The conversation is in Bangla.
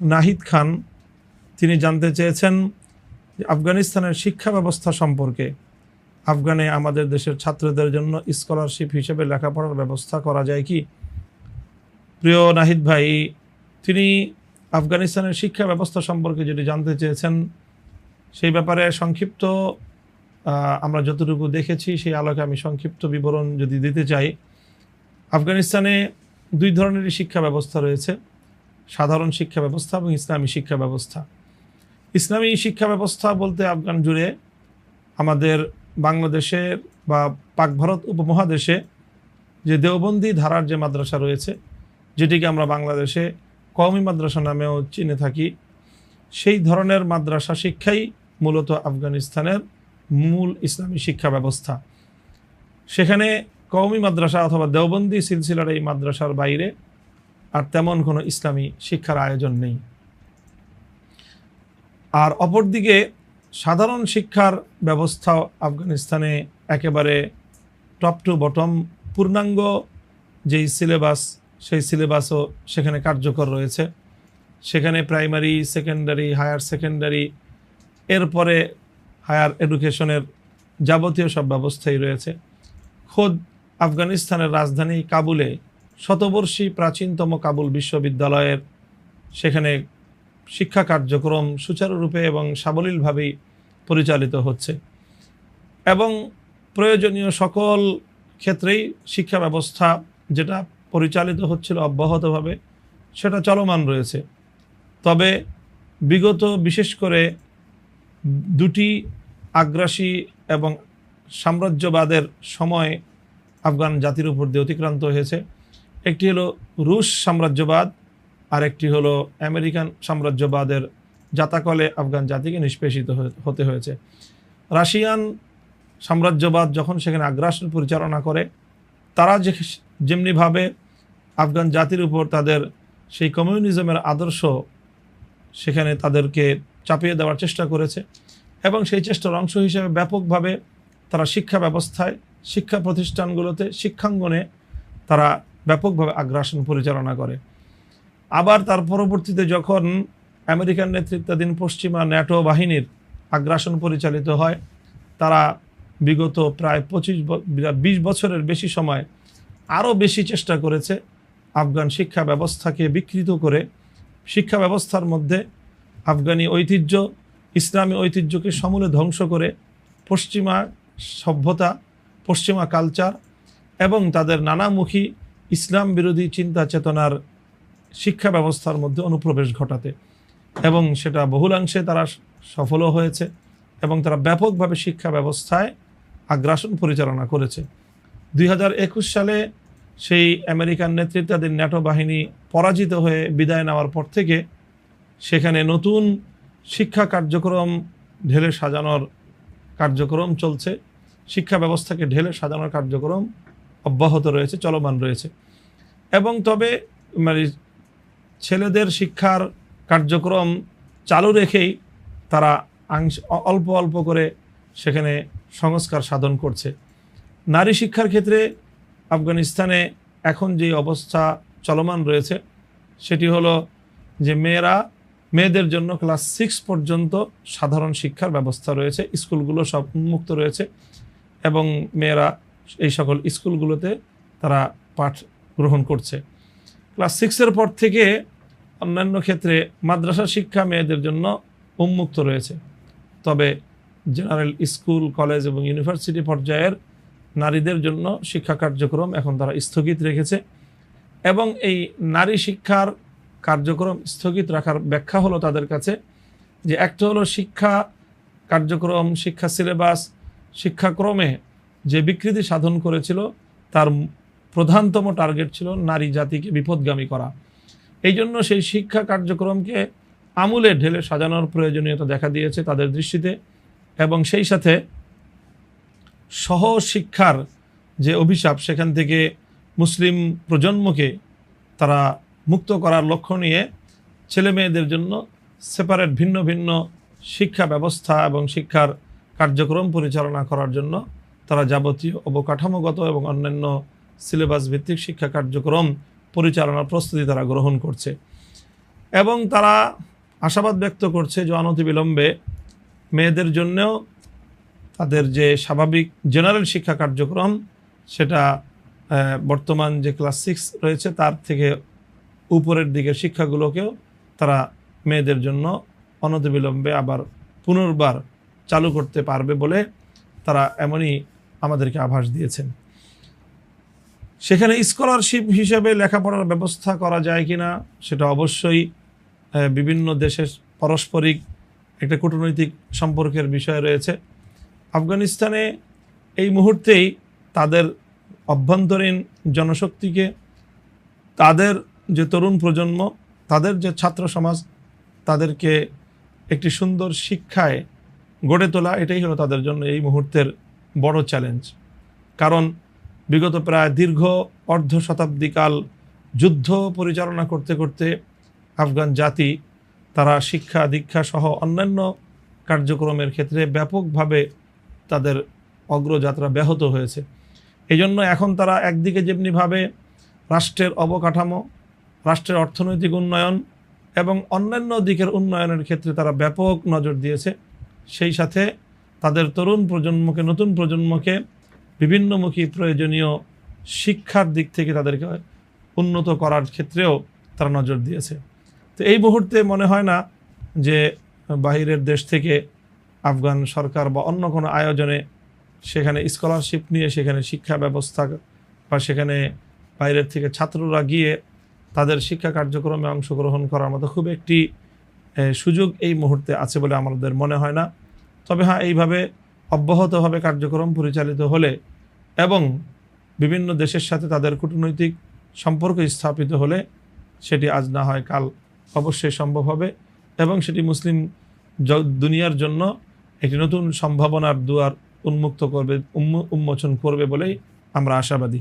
নাহিদ খান, তিনি জানতে চেয়েছেন যে আফগানিস্তানের শিক্ষা ব্যবস্থা সম্পর্কে। আফগানে আমাদের দেশের ছাত্রদের জন্য স্কলারশিপ হিসেবে লেখাপড়ার ব্যবস্থা করা যায় কি? প্রিয় নাহিদ ভাই, তিনি আফগানিস্তানের শিক্ষা ব্যবস্থা সম্পর্কে যেটি জানতে চেয়েছেন সেই ব্যাপারে সংক্ষিপ্ত আমরা যতটুকু দেখেছি সেই আলোকে আমি সংক্ষিপ্ত বিবরণ যদি দিতে চাই। আফগানিস্তানে দুই ধরনেরই শিক্ষা ব্যবস্থা রয়েছে, সাধারণ শিক্ষা ব্যবস্থা এবং ইসলামী শিক্ষা ব্যবস্থা। ইসলামী শিক্ষা ব্যবস্থা বলতে আফগান জুড়ে আমাদের বাংলাদেশে বা পাক ভারত উপমহাদেশে যে দেওবন্দি ধারার যে মাদ্রাসা রয়েছে, যেটিকে আমরা বাংলাদেশে কওমি মাদ্রাসা নামেও চিনে থাকি, সেই ধরনের মাদ্রাসা শিক্ষাই মূলত আফগানিস্তানের মূল ইসলামী শিক্ষা ব্যবস্থা। সেখানে কওমি মাদ্রাসা অথবা দেওবন্দি সিলসিলার এই মাদ্রাসার বাইরে আর তেমন কোনো ইসলামী শিক্ষার আয়োজন নেই। আর অপরদিকে সাধারণ শিক্ষার ব্যবস্থা আফগানিস্তানে একেবারে টপ টু বটম পূর্ণাঙ্গ যেই সিলেবাস, সেই সিলেবাসও সেখানে কার্যকর রয়েছে। সেখানে প্রাইমারি, সেকেন্ডারি, হায়ার সেকেন্ডারি, এরপরে হায়ার এডুকেশনের যাবতীয় সব ব্যবস্থাই রয়েছে। খোদ আফগানিস্তানের রাজধানী কাবুলে শতবর্ষী প্রাচীনতম কাবুল বিশ্ববিদ্যালয়ের সেখানে শিক্ষা কার্যক্রম সুচারুরূপে এবং সাবলীলভাবেই পরিচালিত হচ্ছে এবং প্রয়োজনীয় সকল ক্ষেত্রেই শিক্ষা ব্যবস্থা যেটা পরিচালিত হচ্ছিল অব্যাহতভাবে সেটা চলমান রয়েছে। তবে বিগত বিশেষ করে দুটি আগ্রাসী এবং সাম্রাজ্যবাদের সময় আফগান জাতির উপর দিয়ে অতিক্রান্ত হয়েছে। একটি হলো রুশ সাম্রাজ্যবাদ আর একটি হলো আমেরিকান সাম্রাজ্যবাদের জাতাকলে আফগান জাতিকে নিষ্পেষিত হতে হয়েছে। রাশিয়ান সাম্রাজ্যবাদ যখন সেখানে আগ্রাসন পরিচালনা করে, তারা যেমনিভাবে আফগান জাতির উপর তাদের সেই কমিউনিজমের আদর্শ সেখানে তাদেরকে চাপিয়ে দেওয়ার চেষ্টা করেছে এবং সেই চেষ্টার অংশ হিসেবে ব্যাপকভাবে তারা শিক্ষা ব্যবস্থায়, শিক্ষা প্রতিষ্ঠানগুলোতে, শিক্ষাঙ্গনে তারা ব্যাপকভাবে আগ্রাসন পরিচালনা করে। আবার তার পরবর্তীতে যখন আমেরিকান নেতৃত্বাধীন পশ্চিমা ন্যাটো বাহিনীর আগ্রাসন পরিচালিত হয়, তারা বিগত প্রায় 20 বছরের বেশি সময় আরও বেশি চেষ্টা করেছে আফগান শিক্ষা ব্যবস্থাকে বিকৃত করে, শিক্ষা ব্যবস্থার মধ্যে আফগানি ঐতিহ্য, ইসলামী ঐতিহ্যকে সমূলে ধ্বংস করে পশ্চিমা সভ্যতা, পশ্চিমা কালচার এবং তাদের নানামুখী ইসলাম বিরোধী চিন্তা চেতনার শিক্ষা ব্যবস্থার মধ্যে অনুপ্রবেশ ঘটাতে, এবং সেটা বহুলাংশে তারা সফলও হয়েছে এবং তারা ব্যাপকভাবে শিক্ষা ব্যবস্থায় আগ্রাসন পরিচালনা করেছে। 2021 সালে সেই আমেরিকান নেতৃত্বাধীন ন্যাটো বাহিনী পরাজিত হয়ে বিদায় নেওয়ার পর থেকে সেখানে নতুন শিক্ষা কার্যক্রম ঢেলে সাজানোর কার্যক্রম চলছে। শিক্ষা ব্যবস্থাকে ঢেলে সাজানোর কার্যক্রম অব্যাহত রয়েছে, চলমান রয়েছে। এবং তবে ছেলেদের শিক্ষার কার্যক্রম চালু রেখেই তারা অল্প অল্প করে সেখানে সংস্কার সাধন করছে। নারী শিক্ষার ক্ষেত্রে আফগানিস্তানে এখন যে অবস্থা চলমান রয়েছে সেটি হলো যে মেয়েদের জন্য ক্লাস 6 পর্যন্ত সাধারণ শিক্ষার ব্যবস্থা রয়েছে, স্কুলগুলো সব উন্মুক্ত রয়েছে এবং মেয়েরা এই সকল স্কুলগুলোতে তারা পাঠ গ্রহণ করছে। ক্লাস 6-এর পর থেকে অন্যান্য ক্ষেত্রে মাদ্রাসা শিক্ষা মেয়েদের জন্য উন্মুক্ত রয়েছে। তবে জেনারেল স্কুল, কলেজ এবং ইউনিভার্সিটি পর্যায়ের নারীদের জন্য শিক্ষা কার্যক্রম এখন তারা স্থগিত রেখেছে এবং এই নারী শিক্ষার কার্যক্রম স্থগিত রাখার ব্যাখ্যা হলো তাদের কাছে যে একটা হলো শিক্ষা কার্যক্রম, শিক্ষা সিলেবাস, শিক্ষাক্রমে যে বিকৃতি সাধন করেছিল তার প্রধানতম টার্গেট ছিল নারী জাতিকে বিপদগামী করা। এই জন্য সেই শিক্ষা কার্যক্রমকে আমূলে ঢেলে সাজানোর প্রয়োজনীয়তা দেখা দিয়েছে তাদের দৃষ্টিতে এবং সেই সাথে সহশিক্ষার যে অভিশাপ সেখান থেকে মুসলিম প্রজন্মকে তারা মুক্ত করার লক্ষ্য নিয়ে ছেলে মেয়েদের জন্য সেপারেট ভিন্ন ভিন্ন শিক্ষা ব্যবস্থা এবং শিক্ষার কার্যক্রম পরিচালনা করার জন্য তারা যাবতীয় অবকাঠামোগত এবং অন্যান্য সিলেবাস ভিত্তিক শিক্ষা কার্যক্রম পরিচালনার প্রস্তুতি তারা গ্রহণ করছে। এবং তারা আশাবাদ ব্যক্ত করছে যে অনতিবিলম্বে মেয়েদের জন্যও তাদের যে স্বাভাবিক জেনারেল শিক্ষা কার্যক্রম সেটা বর্তমান যে ক্লাস 6 রয়েছে তার থেকে উপরের দিকের শিক্ষাগুলোকেও তারা মেয়েদের জন্য অনতিবিলম্বে আবার পুনর্বার চালু করতে পারবে বলে তারা এমনই আমাদেরকে আভাস দিয়েছেন। সেখানে স্কলারশিপ হিসেবে লেখাপড়ার ব্যবস্থা করা যায় কিনা সেটা অবশ্যই বিভিন্ন দেশের পারস্পরিক একটা কূটনৈতিক সম্পর্কের বিষয় রয়েছে। আফগানিস্তানে এই মুহূর্তেই তাদের অভ্যন্তরীণ জনশক্তিকে, তাদের যে তরুণ প্রজন্ম, তাদের যে ছাত্র সমাজ, তাদেরকে একটি সুন্দর শিক্ষায় গড়ে তোলা, এটাই হলো তাদের জন্য এই মুহূর্তের বড় চ্যালেঞ্জ। কারণ বিগত প্রায় দীর্ঘ অর্ধ শতাব্দীকাল যুদ্ধ পরিচালনা করতে করতে আফগান জাতি তারা শিক্ষা দীক্ষা সহ অন্যান্য কার্যক্রমের ক্ষেত্রে ব্যাপকভাবে তাদের অগ্রযাত্রা ব্যাহত হয়েছে। এই জন্য এখন তারা একদিকে যেমনিভাবে রাষ্ট্রের অবকাঠামো, রাষ্ট্রের অর্থনৈতিক উন্নয়ন এবং অন্যান্য দিকের উন্নয়নের ক্ষেত্রে তারা ব্যাপক নজর দিয়েছে, সেই সাথে তাদের তরুণ প্রজন্মকে, নতুন প্রজন্মকে বিভিন্নমুখী প্রয়োজনীয় শিক্ষার দিক থেকে তাদেরকে উন্নত করার ক্ষেত্রেও তারা নজর দিয়েছে। তো এই মুহূর্তে মনে হয় না যে বাহিরের দেশ থেকে আফগান সরকার বা অন্য কোনো আয়োজনে সেখানে স্কলারশিপ নিয়ে সেখানে শিক্ষা ব্যবস্থা বা সেখানে বাইরের থেকে ছাত্ররা গিয়ে তাদের শিক্ষা কার্যক্রমে অংশগ্রহণ করার মতো খুব একটি সুযোগ এই মুহূর্তে আছে বলে আমাদের মনে হয় না। তবে হ্যাঁ, এইভাবে অব্যাহতভাবে কার্যক্রম পরিচালিত হলে এবং বিভিন্ন দেশের সাথে তাদের কূটনৈতিক সম্পর্ক স্থাপিত হলে সেটি আজ না হয় কাল অবশ্যই সম্ভব হবে এবং সেটি মুসলিম দুনিয়ার জন্য একটি নতুন সম্ভাবনার দুয়ার উন্মোচন করবে বলেই আমরা আশাবাদী।